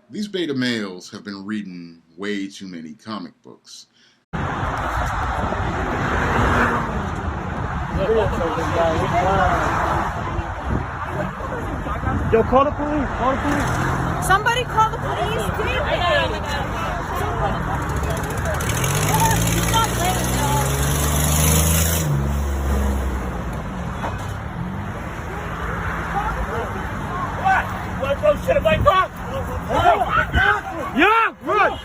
These beta males have been reading way too many comic books. Yo, call the police. Call the police. Somebody call the police. You want to throw shit at my car? Yeah, run.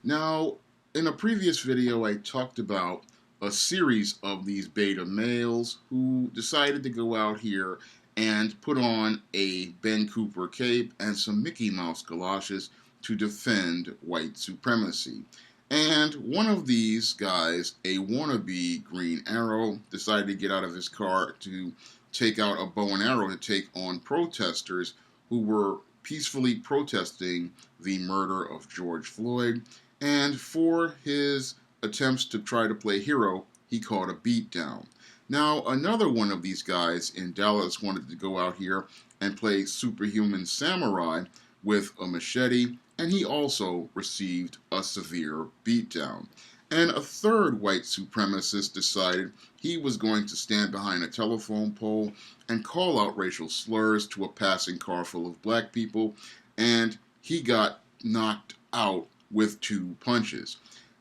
Now, in a previous video, I talked about a series of these beta males who decided to go out here and put on a Ben Cooper cape and some Mickey Mouse galoshes to defend white supremacy. And one of these guys, a wannabe Green Arrow, decided to get out of his car to take out a bow and arrow to take on protesters who were peacefully protesting the murder of George Floyd. And for his attempts to try to play hero, he caught a beatdown. Now, another one of these guys in Dallas wanted to go out here and play superhuman samurai with a machete, and he also received a severe beatdown. And a third white supremacist decided he was going to stand behind a telephone pole and call out racial slurs to a passing car full of black people, and he got knocked out with 2 punches.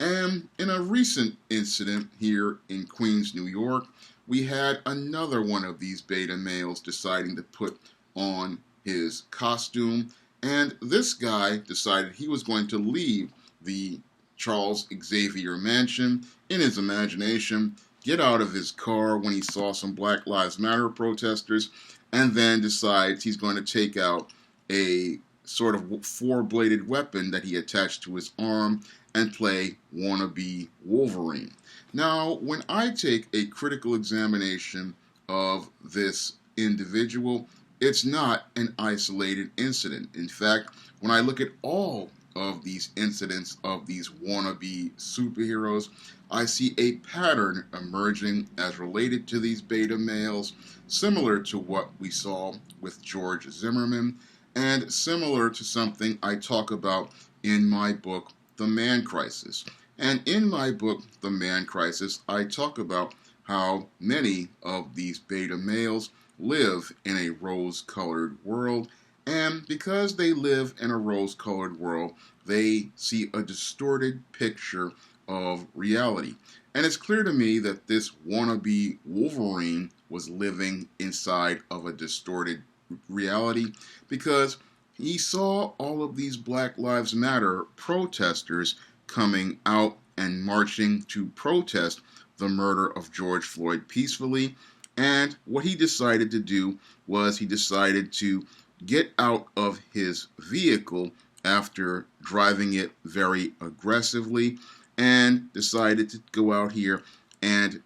And in a recent incident here in Queens, New York, we had another one of these beta males deciding to put on his costume, and this guy decided he was going to leave the Charles Xavier mansion in his imagination, get out of his car when he saw some Black Lives Matter protesters, and then decides he's going to take out a sort of 4-bladed weapon that he attached to his arm and play wannabe Wolverine. Now, when I take a critical examination of this individual, it's not an isolated incident. In fact, when I look at all of these incidents of these wannabe superheroes, I see a pattern emerging as related to these beta males, similar to what we saw with George Zimmerman, and similar to something I talk about in my book, The Man Crisis. And in my book, The Man Crisis, I talk about how many of these beta males live in a rose-colored world, and because they live in a rose-colored world, they see a distorted picture of reality. And it's clear to me that this wannabe Wolverine was living inside of a distorted reality, because he saw all of these Black Lives Matter protesters coming out and marching to protest the murder of George Floyd peacefully. And what he decided to do was he decided to get out of his vehicle after driving it very aggressively, and decided to go out here and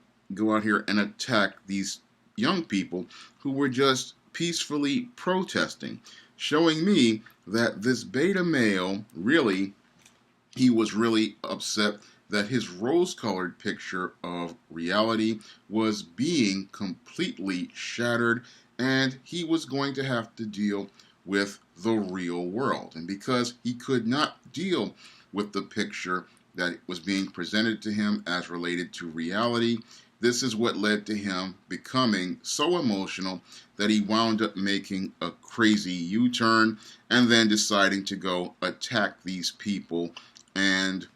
attack these young people who were just peacefully protesting, showing me that this beta male he was really upset that his rose-colored picture of reality was being completely shattered, and he was going to have to deal with the real world. And because he could not deal with the picture that was being presented to him as related to reality, this is what led to him becoming so emotional that he wound up making a crazy U-turn and then deciding to go attack these people and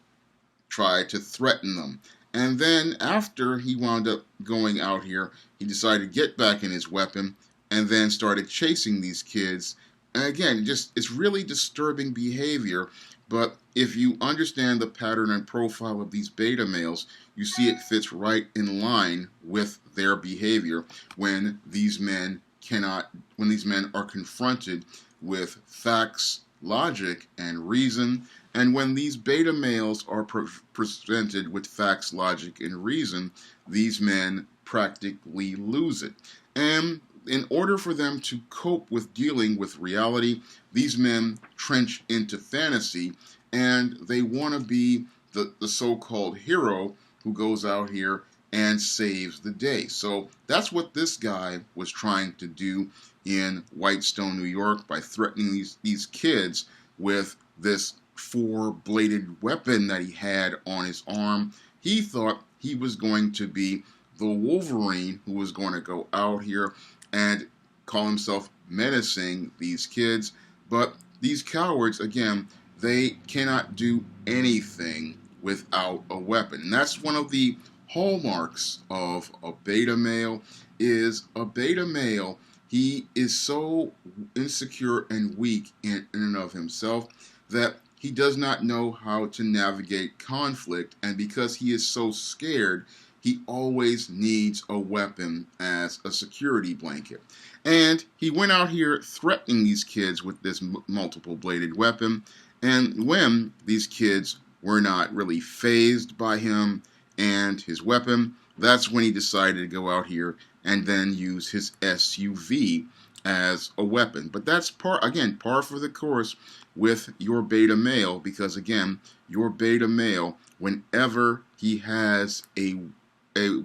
try to threaten them. And then after he wound up going out here, he decided to get back in his weapon and then started chasing these kids. And again, it's really disturbing behavior. But if you understand the pattern and profile of these beta males, you see it fits right in line with their behavior when these men are confronted with facts, logic, and reason. And when these beta males are presented with facts, logic, and reason, these men practically lose it. And in order for them to cope with dealing with reality, these men trench into fantasy, and they want to be the so-called hero who goes out here and saves the day. So that's what this guy was trying to do in Whitestone, New York, by threatening these kids with this four-bladed weapon that he had on his arm. He thought he was going to be the Wolverine who was going to go out here and call himself menacing these kids. But these cowards, again, they cannot do anything without a weapon. And that's one of the hallmarks of a beta male. Is a beta male, he is so insecure and weak in and of himself that he does not know how to navigate conflict, and because he is so scared, he always needs a weapon as a security blanket. And he went out here threatening these kids with this multiple-bladed weapon, and when these kids were not really fazed by him and his weapon, that's when he decided to go out here and then use his SUV as a weapon. But that's par for the course with your beta male, because again, your beta male, whenever he has a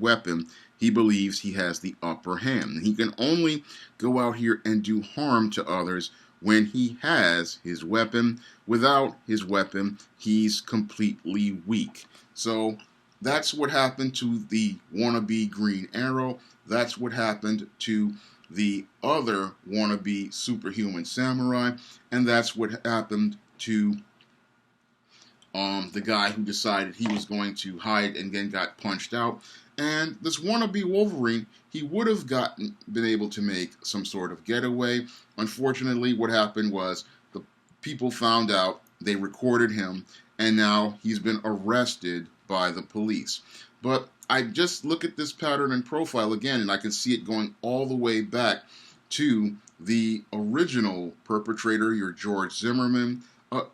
weapon, he believes he has the upper hand. He can only go out here and do harm to others when he has his weapon. Without his weapon, he's completely weak. So that's what happened to the wannabe Green Arrow. That's what happened to the other wannabe superhuman samurai. And that's what happened to the guy who decided he was going to hide and then got punched out. And this wannabe Wolverine, he would have been able to make some sort of getaway. Unfortunately, what happened was the people found out, they recorded him, and now he's been arrested by the police. But I just look at this pattern and profile again, and I can see it going all the way back to the original perpetrator, your George Zimmerman.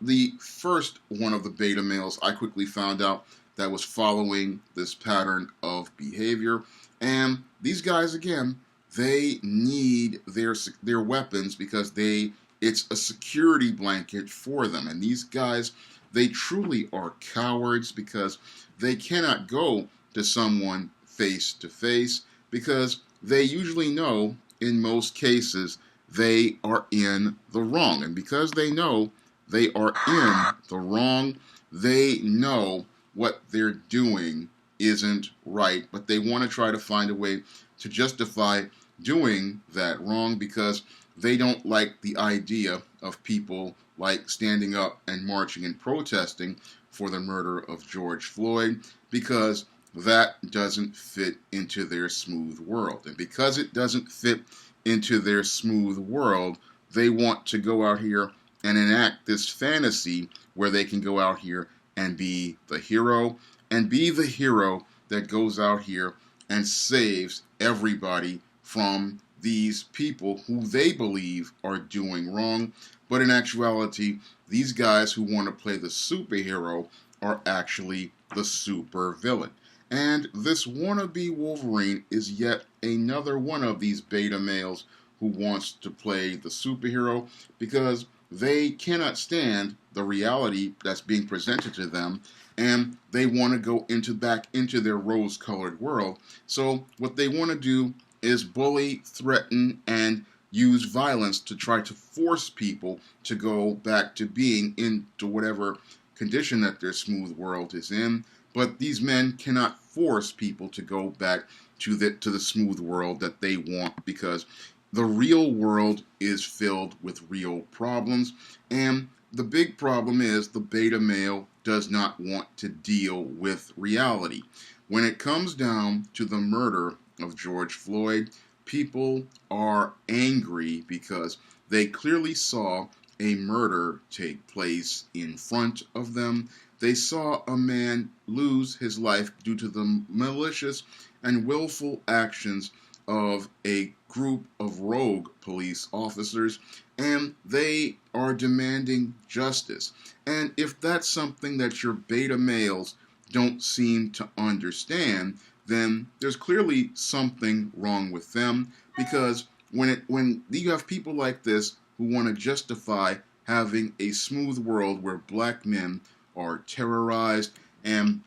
The first one of the beta males I quickly found out that was following this pattern of behavior. And these guys, again, they need their weapons because it's a security blanket for them. And these guys, they truly are cowards because they cannot go to someone face to face because they usually know, in most cases, they are in the wrong. And because they know they are in the wrong, they know what they're doing isn't right, but they want to try to find a way to justify doing that wrong because they don't like the idea of people like standing up and marching and protesting for the murder of George Floyd, because that doesn't fit into their smooth world. And because it doesn't fit into their smooth world, they want to go out here and enact this fantasy where they can go out here and be the hero, and be the hero that goes out here and saves everybody from these people who they believe are doing wrong. But in actuality, these guys who want to play the superhero are actually the super villain. And this wannabe Wolverine is yet another one of these beta males who wants to play the superhero because they cannot stand the reality that's being presented to them, and they want to go back into their rose-colored world. So what they want to do is bully, threaten, and use violence to try to force people to go back to being into whatever condition that their smooth world is in. But these men cannot force people to go back to the smooth world that they want, because the real world is filled with real problems, and the big problem is the beta male does not want to deal with reality. When it comes down to the murder of George Floyd, people are angry because they clearly saw a murder take place in front of them. They saw a man lose his life due to the malicious and willful actions of a group of rogue police officers, and they are demanding justice. And if that's something that your beta males don't seem to understand, then there's clearly something wrong with them, because when you have people like this who want to justify having a smooth world where black men are terrorized and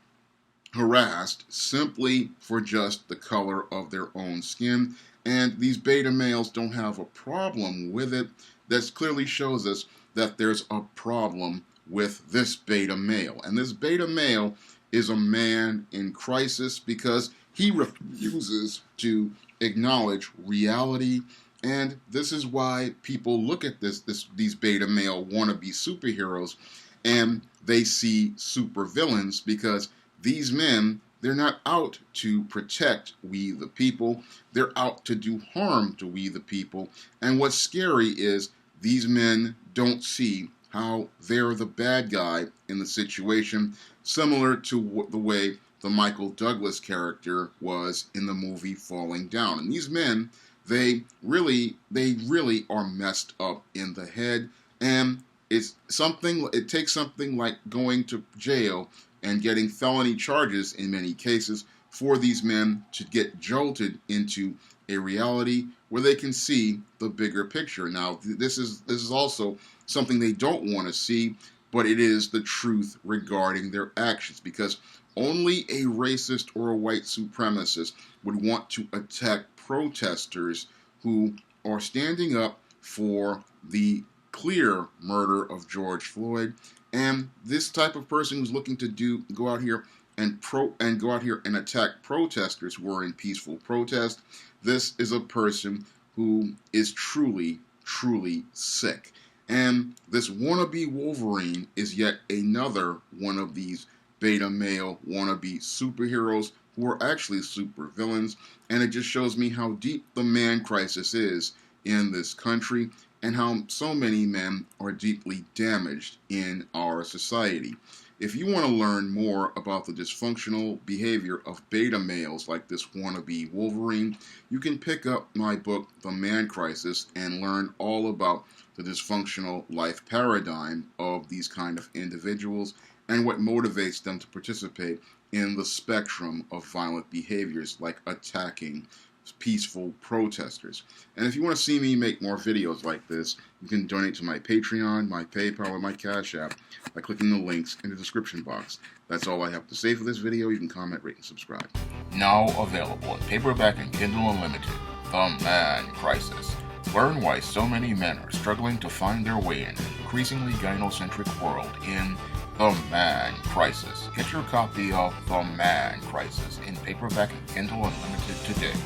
harassed simply for just the color of their own skin. And these beta males don't have a problem with it. That clearly shows us that there's a problem with this beta male. And this beta male is a man in crisis because he refuses to acknowledge reality. And this is why people look at these beta male wannabe superheroes and they see supervillains, because these men, they're not out to protect we the people. They're out to do harm to we the people. And what's scary is these men don't see how they're the bad guy in the situation, similar to the way the Michael Douglas character was in the movie Falling Down. And these men, they really are messed up in the head, and it takes something like going to jail and getting felony charges in many cases for these men to get jolted into a reality where they can see the bigger picture. Now, this is also something they don't want to see, but it is the truth regarding their actions, because only a racist or a white supremacist would want to attack protesters who are standing up for the clear murder of George Floyd. And this type of person who's looking to go out here and attack protesters who are in peaceful protest, this is a person who is truly sick. And this wannabe Wolverine is yet another one of these beta male wannabe superheroes who are actually supervillains. And it just shows me how deep the man crisis is in this country, and how so many men are deeply damaged in our society. If you want to learn more about the dysfunctional behavior of beta males like this wannabe Wolverine, you can pick up my book, The Man Crisis, and learn all about the dysfunctional life paradigm of these kind of individuals and what motivates them to participate in the spectrum of violent behaviors like attacking peaceful protesters. And if you want to see me make more videos like this, you can donate to my Patreon, my PayPal, or my Cash App by clicking the links in the description box. That's all I have to say for this video. You can comment, rate, and subscribe. Now available in paperback and Kindle Unlimited, The Man Crisis. Learn why so many men are struggling to find their way in an increasingly gynocentric world in The Man Crisis. Get your copy of The Man Crisis in paperback and Kindle Unlimited today.